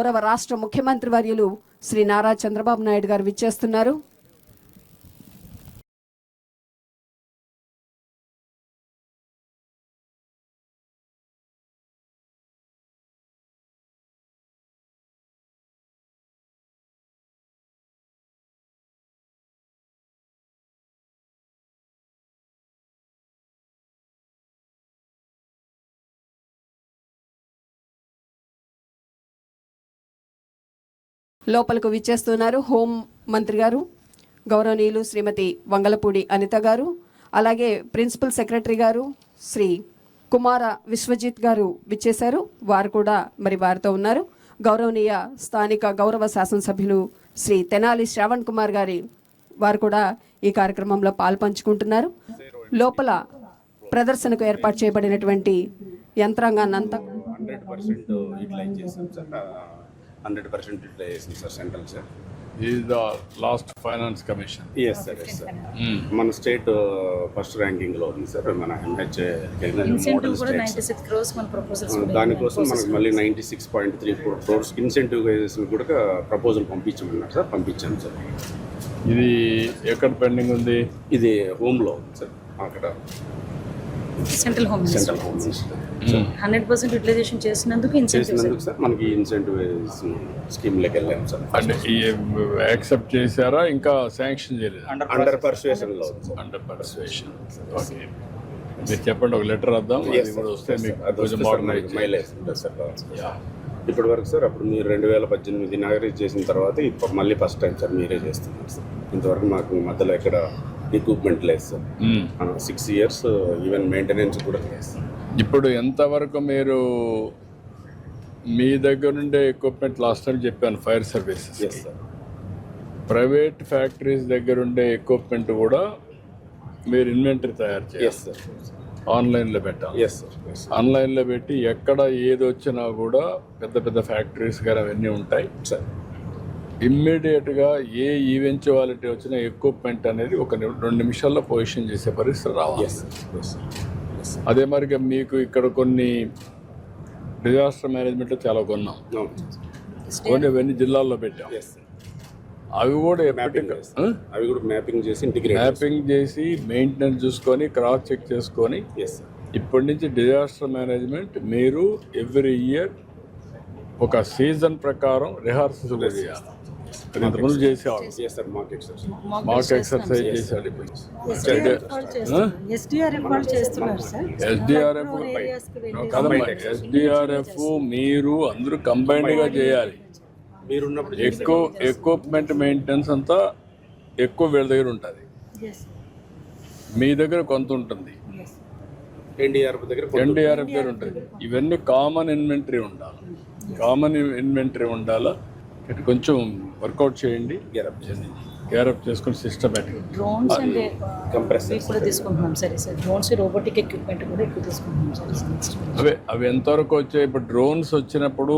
గౌరవ రాష్ట్ర ముఖ్యమంత్రి వర్యులు శ్రీ నారా చంద్రబాబు నాయుడు గారు విచ్చేస్తున్నారు. లోపలకు విచ్చేస్తున్నారు హోం మంత్రి గారు, గౌరవనీయులు శ్రీమతి వంగలపూడి అనిత గారు, అలాగే ప్రిన్సిపల్ సెక్రటరీ గారు శ్రీ కుమార విశ్వజిత్ గారు విచ్చేశారు. వారు కూడా మరి వారితో ఉన్నారు. గౌరవనీయ స్థానిక గౌరవ శాసనసభ్యులు శ్రీ తెనాలి శ్రావణ్ కుమార్ గారి వారు కూడా ఈ కార్యక్రమంలో పాల్పంచుకుంటున్నారు. లోపల ప్రదర్శనకు ఏర్పాటు చేయబడినటువంటి యంత్రాంగాన్నంతా 100% utilization, sir. Central, sir. This is the last finance commission. Yes, sir. Yes, sir. మన స్టేట్ ఫస్ట్ ర్యాంకింగ్ లో ఉంది సార్. మన MH ఇన్సెంటివ్ కూడా 96 crores మన ప్రపోజల్స్ దానికోసం మనకు మళ్ళీ 96.3 crores ఇన్సెంటివైజేషన్ కూడా ప్రపోజల్ పంపించమన్నారు సార్. పంపించాను సార్. ఇది ఎక్కడ పెండింగ్ ఉంది? ఇది హోమ్ లో ఉంది సార్. అక్కడ సెంట్రల్ హోమ్ మినిస్టర్ 100% యూటిలైజేషన్ చేసినందుకు సార్ మనకి ఇన్సెంటివ్ స్కీమ్ లెక్క వెళ్ళాము సార్. అంటే యాక్సెప్ట్ చేశారా, ఇంకా శాంక్షన్ చేయలేదు? అండర్ పర్సుయేషన్ లో అండర్ పర్సుయేషన్. ఓకే, మీరు చెప్పండి, ఒక లెటర్ వద్దాం. వస్తే మీకు మైలేజ్ ఉంటుంది సార్. ఇప్పటి వరకు సార్ అప్పుడు మీరు 2018 ఇనాగరేట్ చేసిన తర్వాత ఇప్పుడు మళ్ళీ ఫస్ట్ టైం సార్ మీరే చేస్తున్నారు సార్. ఇంతవరకు మాకు మధ్యలో ఎక్కడ ఎక్విప్మెంట్ లేదు సార్. 6 years ఈవెన్ మెయింటెనెన్స్ కూడా లేదు సార్. ఇప్పుడు ఎంతవరకు మీరు మీ దగ్గర నుండే ఎక్విప్మెంట్ లాస్ట్ టైం చెప్పాను ఫైర్ సర్వీసెస్, ప్రైవేట్ ఫ్యాక్టరీస్ దగ్గర ఉండే ఎక్విప్మెంట్ కూడా మీరు ఇన్వెంటరీ తయారు చేయాలి, ఆన్లైన్లో పెట్టాలి. ఆన్లైన్లో పెట్టి ఎక్కడ ఏది వచ్చినా కూడా పెద్ద పెద్ద ఫ్యాక్టరీస్ కానీ అవన్నీ ఉంటాయి సార్. ఇమ్మీడియట్గా ఏ ఈవెంచువాలిటీ వచ్చినా ఎక్విప్మెంట్ అనేది ఒక 2 నిమిషాల్లో పొజిషన్ చేసే పరిస్థితి రావాలి. అదే మరిగా మీకు ఇక్కడ కొన్ని డిజాస్టర్ మేనేజ్మెంట్లో చాలా కొన్నాం, కొన్ని అవన్నీ జిల్లాల్లో పెట్టాం. అవి కూడా మ్యాపింగ్ చేసి మెయింటెనెన్స్ చూసుకొని క్రాస్ చెక్ చేసుకొని ఇప్పటి నుంచి డిజాస్టర్ మేనేజ్మెంట్ మీరు ఎవ్రీ ఇయర్ ఒక సీజన్ ప్రకారం రిహార్సల్స్ కూడా చేయాలి. ఇంతకుముందు చేసేవాళ్ళు మాక్ ఎక్సర్సైజ్ చేశాడు. ఎస్డిఆర్ఎఫ్ మీరు అందరూ కంబైన్డ్గా చేయాలి. ఎక్విప్మెంట్ మెయింటెనెన్స్ అంతా ఎక్కువ వీళ్ళ దగ్గర ఉంటుంది, మీ దగ్గర కొంత ఉంటుంది, ఎన్డీఆర్ఎఫ్ దగ్గర ఉంటుంది. ఇవన్నీ కామన్ ఇన్వెంటరీ ఉండాలా. కొంచెం వర్కౌట్ చేయండి, గేరప్ చేసుకుని సిస్టమేటిక్. డ్రోన్స్ అండ్ కంప్రెసర్స్ కూడా తీసుకుంటున్నాం సార్. డ్రోన్స్ రోబోటిక్ ఎక్విప్మెంట్ కూడా ఎక్కువ తీసుకుంటున్నాం సార్. అవి ఎంతవరకు వచ్చాయి? ఇప్పుడు డ్రోన్స్ వచ్చినప్పుడు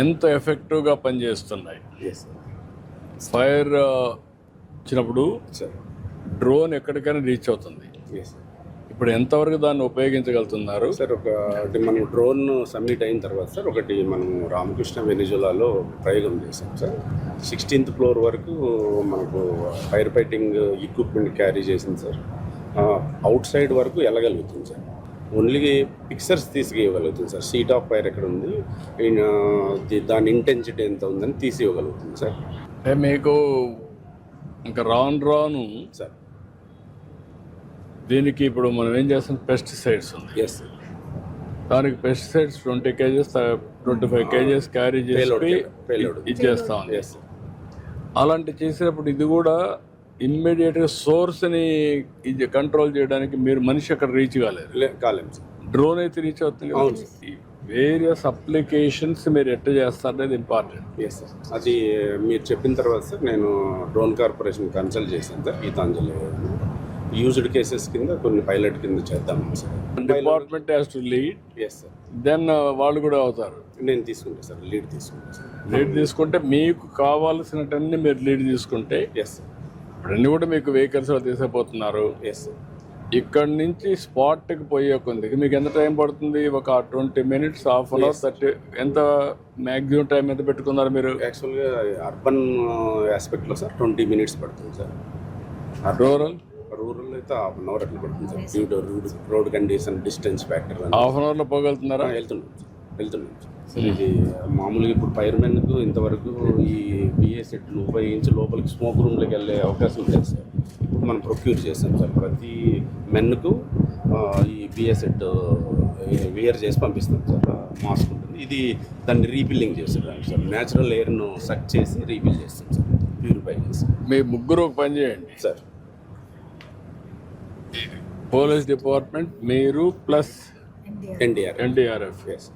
ఎంత ఎఫెక్టివ్గా పనిచేస్తున్నాయి? ఫైర్ వచ్చినప్పుడు డ్రోన్ ఎక్కడికైనా రీచ్ అవుతుంది. ఇప్పుడు ఎంతవరకు దాన్ని ఉపయోగించగలుగుతున్నారు సార్? ఒకటి మనం డ్రోన్ సబ్మిట్ అయిన తర్వాత సార్ ఒకటి మనం రామకృష్ణ వెనిజులాలో ప్రయోగం చేసాం సార్. 16th floor వరకు మనకు ఫైర్ ఫైటింగ్ ఎక్విప్మెంట్ క్యారీ చేసింది సార్. అవుట్ సైడ్ వరకు వెళ్ళగలుగుతుంది సార్. ఓన్లీ పిక్చర్స్ తీసుకెళ్ళగలుగుతుంది సార్. సీట్ ఆఫ్ ఫైర్ ఎక్కడ ఉంది, దాని ఇంటెన్సిటీ ఎంత ఉందని తీసి ఇవ్వగలుగుతుంది సార్. అంటే మీకు ఇంకా రాను సార్ దీనికి ఇప్పుడు మనం ఏం చేస్తాం, పెస్టిసైడ్స్ ఉంది. దానికి పెస్టిసైడ్స్ 20 kgs 25 kgs క్యారీ చేసి ఇచ్చేస్తాం. అలాంటి చేసినప్పుడు ఇది కూడా ఇమ్మీడియట్గా సోర్స్ని ఇది కంట్రోల్ చేయడానికి మీరు మనిషి అక్కడ రీచ్ కాలేము. డ్రోన్ అయితే రీచ్ అవుతుంది. వేరియస్ అప్లికేషన్స్ మీరు ఎట్లా చేస్తారనేది ఇంపార్టెంట్. అది మీరు చెప్పిన తర్వాత సార్ నేను డ్రోన్ కార్పొరేషన్ కన్సల్ట్ చేశాను సార్. గీతాంజలి యూజ్డ్ కేసెస్ కింద కొన్ని పైలట్ కింద చేద్దాం sir. Department has to lead. Sir then వాళ్ళు కూడా అవుతారు. నేను తీసుకుంటాను సార్, లీడ్ తీసుకుంటాను సార్. లీడ్ తీసుకుంటే మీకు కావాల్సినటన్నీ మీరు లీడ్ తీసుకుంటే సార్ ఇప్పుడన్నీ కూడా మీకు వెహికల్స్లో తీసుకుపోతున్నారు. ఇక్కడ నుంచి స్పాట్కి పోయే కొంది మీకు ఎంత టైం పడుతుంది? ఒక 20 minutes, హాఫ్ అన్ అవర్, 30, ఎంత మ్యాక్సిమం టైం ఎంత పెట్టుకున్నారు మీరు? యాక్చువల్గా అర్బన్ ఆస్పెక్ట్లో సార్ 20 minutes పడుతుంది సార్. రూరల్ అయితే హాఫ్ అన్ అవర్ అట్లా పడుతుంది sir. Due to road condition, distance factor half an అవర్లో పోగలుగుతున్నారా? వెళ్తున్నాం సార్. ఇది మామూలుగా ఇప్పుడు ఫైర్మెన్కు ఇంతవరకు ఈ బిఏ సెట్లు ఉపయోగించి లోపలికి స్మోక్ రూమ్లోకి వెళ్ళే అవకాశం లేదు సార్. ఇప్పుడు మనం ప్రొక్యూర్ చేస్తాం సార్. ప్రతి మెన్కు ఈ బిఏ సెట్ వేర్ చేసి పంపిస్తాం సార్. మాస్క్ ఉంటుంది. ఇది దాన్ని రీఫిల్లింగ్ చేస్తాం సార్. న్యాచురల్ ఎయిర్ను సక్ చేసి రీఫిల్ చేస్తాం సార్, ప్యూరిఫై చేస్తాం. మీ ముగ్గురు ఒక పని చేయండి సార్. పోలీస్ డిపార్ట్మెంట్, మీరు plus NDRF S.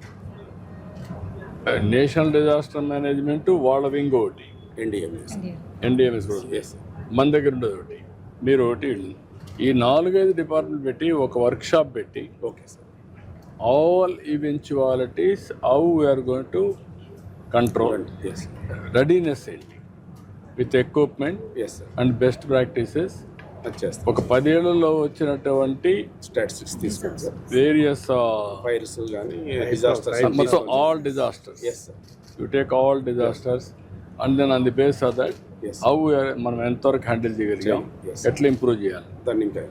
National disaster management వాళ్ళ వింగ్ ఒకటి, ఎన్డీఎంఎస్ కూడా ఎస్. మన దగ్గర ఉండదు ఒకటి, మీరు ఒకటి. ఈ 4-5 డిపార్ట్మెంట్ పెట్టి ఒక వర్క్షాప్ పెట్టి okay sir. All eventualities how we are going to control, yes readiness ఏంటి with equipment yes sir. And best practices. చేస్తాం. ఒక 10 ఏళ్లలో వచ్చినటువంటి స్టాటిస్టిక్స్ తీసుకోండి సార్. వేరియస్ ఫైర్స్ కానీ డిజాస్టర్స్ మొత్తం all disasters, yes sir. You take all disasters and then on the base of that Yes. How మనం ఎంతవరకు హ్యాండిల్ చేయగలిగాం, Yes. ఎట్లా ఇంప్రూవ్ చేయాలి. దాన్ని ఇంకా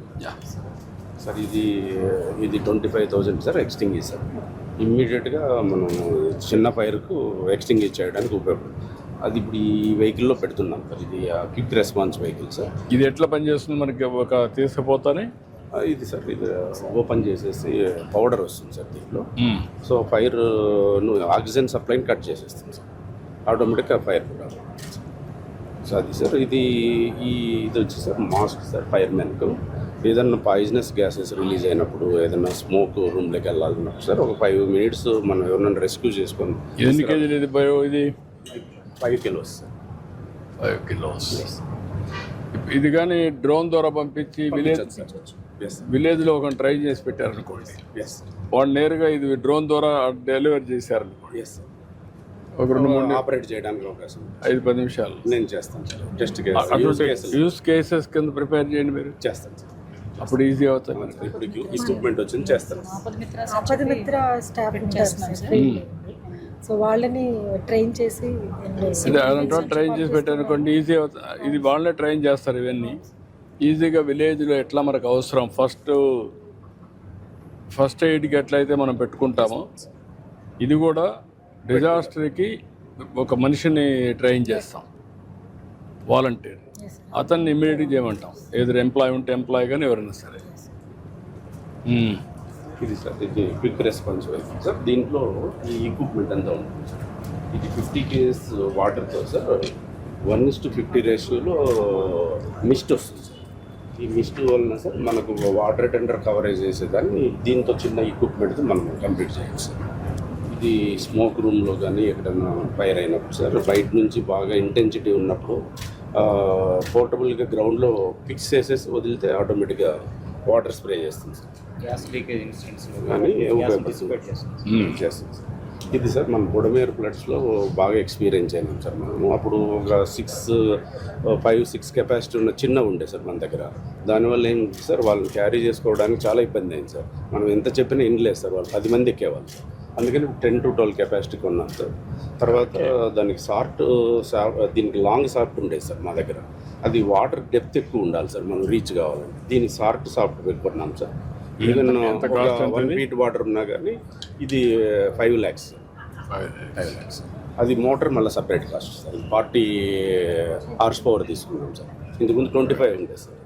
సార్ ఇది 25,000 సార్ ఎక్స్టింగ్విష్ సార్. ఇమ్మీడియట్గా మనం చిన్న ఫైర్కు ఎక్స్టింగ్విష్ చేయడానికి ఉపయోగపడుతుంది. అది ఇప్పుడు ఈ వెహికల్లో పెడుతున్నాం సార్. ఇది క్విక్ రెస్పాన్స్ వెహికల్ సార్. ఇది ఎట్లా పనిచేస్తుంది మనకి? ఒక తీసుకుపోతానే ఇది సార్, ఇది ఓపెన్ చేసేసి పౌడర్ వస్తుంది సార్ దీంట్లో. సో ఫైర్ ఆక్సిజన్ సప్లైని కట్ చేసేస్తుంది సార్. ఆటోమేటిక్గా ఫైర్ కూడా. సో అది సార్. ఇది వచ్చి సార్ మాస్క్ సార్. ఫైర్మెన్కు ఏదన్నా పాయిజనస్ గ్యాసెస్ రిలీజ్ అయినప్పుడు, ఏదైనా స్మోక్ రూమ్లోకి వెళ్ళాలన్నప్పుడు సార్ ఒక 5 minutes మనం ఎవరైనా రెస్క్యూ చేసుకొని. ఎన్ని కేజీలు ఇది బయో? ఇది 5 kilos సార్. 5 kilos. ఇది కానీ డ్రోన్ ద్వారా పంపించి విలేజ్లో ఒక ట్రై చేసి పెట్టారనుకోండి, వాడు నేరుగా ఇది డ్రోన్ ద్వారా డెలివరీ చేశారనుకోండి, ఒక 2-3 ఆపరేట్ చేయడానికి అవకాశం 5-10 నిమిషాలు నేను చేస్తాను సార్. టెస్ట్ యూస్ కేసెస్ కింద ప్రిపేర్ చేయండి మీరు. చేస్తాను సార్. అప్పుడు ఈజీ అవుతుంది మనకి. ఇప్పుడు ఎక్విప్మెంట్ వచ్చింది చేస్తాను. ఆపద మిత్ర స్టాఫ్ చేస్తున్నాం సార్. సో వాళ్ళని ట్రైన్ చేసి అదంతా ట్రైన్ చేసి పెట్టారనుకోండి ఈజీ అవుతుంది. ఇది వాళ్ళే ట్రైన్ చేస్తారు. ఇవన్నీ ఈజీగా విలేజ్లో ఎట్లా మనకు అవసరం, ఫస్ట్ ఎయిడ్కి ఎట్లయితే మనం పెట్టుకుంటామో, ఇది కూడా డిజాస్టర్కి ఒక మనిషిని ట్రైన్ చేస్తాం, వాలంటీర్. అతన్ని ఇమ్మీడియట్గా చేయమంటాం, ఏదో ఎంప్లాయ్ ఉంటే ఎంప్లాయ్ కానీ ఎవరైనా సరే. ఇది సార్, ఇది క్విక్ రెస్పాన్స్ వెహికల్ సార్. దీంట్లో ఈ ఎక్విప్మెంట్ అంతా ఉంటుంది సార్. ఇది 50 kgs వాటర్తో సార్ 1:50 రేషియోలో మిస్ట్ వస్తుంది సార్. ఈ మిస్ట్ వలన సార్ మనకు వాటర్ టెండర్ కవరేజ్ చేసేదాన్ని దీంతో చిన్న ఎక్విప్మెంట్తో మనం కంప్లీట్ చేయొచ్చు సార్. ఇది స్మోక్ రూమ్లో కానీ ఎక్కడైనా ఫైర్ అయినప్పుడు సార్, బయట నుంచి బాగా ఇంటెన్సిటీ ఉన్నప్పుడు పోర్టబుల్గా గ్రౌండ్లో ఫిక్స్ చేసేసి వదిలితే ఆటోమేటిక్గా వాటర్ స్ప్రే చేస్తుంది సార్. గ్యాస్ లీకేజ్ ఇన్సిడెంట్స్ కానీ చేస్తుంది సార్. ఇది సార్ మన బుడమేరు ఫ్లడ్స్లో బాగా ఎక్స్పీరియన్స్ అయినాం సార్ మనము. అప్పుడు ఒక 5-6 కెపాసిటీ ఉన్న చిన్న ఉండే సార్ మన దగ్గర. దానివల్ల ఏంటి సార్, వాళ్ళని క్యారీ చేసుకోవడానికి చాలా ఇబ్బంది అయింది సార్. మనం ఎంత చెప్పినా ఇన్లేదు సార్, వాళ్ళు 10 మంది ఎక్కేవాళ్ళు. అందుకని 10 to 12 కెపాసిటీ కొన్నాం సార్. తర్వాత దానికి దీనికి లాంగ్ సాఫ్ట్ ఉండేది సార్ మా దగ్గర. అది వాటర్ డెప్త్ ఎక్కువ ఉండాలి సార్ మనం రీచ్ కావాలంటే. దీనికి సాఫ్ట్ పెట్టుకున్నాం సార్. ఈవెన్ 1 feet వాటర్ ఉన్నా కానీ ఇది 5 lakhs. అది మోటార్ మళ్ళీ సపరేట్ కాస్ట్ సార్. 40 horsepower తీసుకున్నాం సార్. ఇంతకుముందు 25 ఉండేది సార్.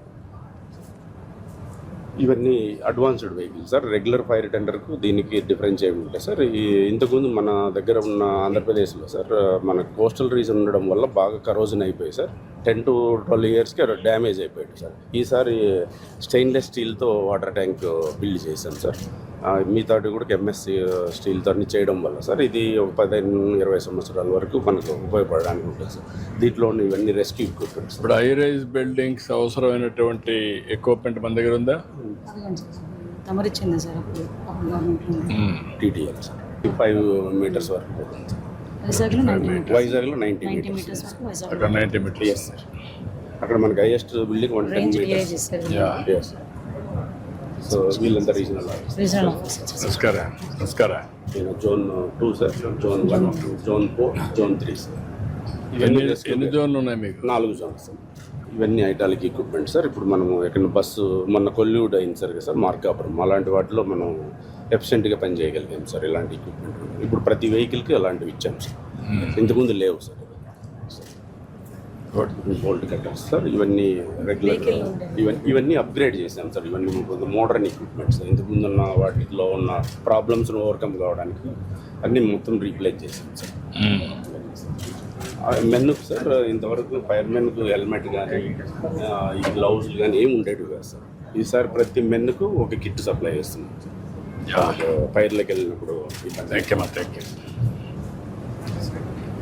ఇవన్నీ advanced vehicle sir. Regular fire టెండర్కు దీనికి డిఫరెన్స్ ఏమి ఉంటాయి సార్. ఇంతకుముందు మన దగ్గర ఉన్న ఆంధ్రప్రదేశ్లో సార్ మన కోస్టల్ రీజన్ ఉండడం వల్ల బాగా కరోజన్ అయిపోయి సార్ 10 to 12 yearsకి డ్యామేజ్ అయిపోయాడు సార్. ఈసారి స్టెయిన్లెస్ స్టీల్తో వాటర్ ట్యాంక్ బిల్డ్ చేశాం సార్. మిగతాటి కూడా ఎంఎస్సి స్టీల్తో అన్ని చేయడం వల్ల సార్ ఇది ఒక 15-20 సంవత్సరాల వరకు మనకు ఉపయోగపడడానికి ఉంటుంది సార్. దీంట్లో ఇవన్నీ రెస్క్యూ ఎక్విప్మెంట్స్. ఇప్పుడు హై రైజ్ బిల్డింగ్స్ అవసరమైనటువంటి ఎక్విప్మెంట్ మన దగ్గర ఉందా? తమరిచ్చింది సార్ అప్పుడు టీటీఎల్ సార్ 5 meters వరకు పోతుంది సార్. వైజాగ్లో 90 meters. అక్కడ 90 meters. Yes sir. అక్కడ మనకి highest building 110 meters. Yeah. Yes. So వీళ్ళంతా రీజనల్ రీజనల్ ఆఫీసర్స్. నమస్కారం నమస్కారం. నేను zone 2 sir, zone 1, zone 4, zone 3 sir. ఇవన్నీ ఎన్ని జోన్లు ఉన్నాయి మీకు? 4 జోన్స్ సార్. ఇవన్నీ ఐటాలిక్ ఎక్విప్మెంట్ సార్. ఇప్పుడు మనం ఎక్కడ బస్సు మొన్న కొల్యూడ్ అయింది సార్ కదా సార్, మార్కాపురం అలాంటి వాటిలో మనం ఎఫిషియెంట్గా పని చేయగలిగాం సార్. ఇలాంటి ఎక్విప్మెంట్ ఇప్పుడు ప్రతి వెహికల్కి అలాంటివి ఇచ్చాం సార్. ఇంతకుముందు లేవు సార్. బోల్ట్ కట్టర్స్ సార్, ఇవన్నీ రెగ్యులర్, ఇవన్నీ అప్గ్రేడ్ చేసాం సార్. ఇవన్నీ మోడర్న్ ఎక్విప్మెంట్స్. ఇంతకుముందు ఉన్న వాటిలో ఉన్న ప్రాబ్లమ్స్ను ఓవర్కమ్ కావడానికి అన్నీ మొత్తం రీప్లేస్ చేసాం సార్. మెన్నుకు సార్ ఇంతవరకు ఫైర్ మెన్కు హెల్మెట్ కానీ ఈ గ్లౌజులు కానీ ఏమి ఉండేవి కాదు సార్. ఈసారి ప్రతి మెన్నుకు ఒక కిట్ సప్లై చేస్తున్నాం సార్. ఫైర్లోకి వెళ్ళినప్పుడు థ్యాంక్ యూ.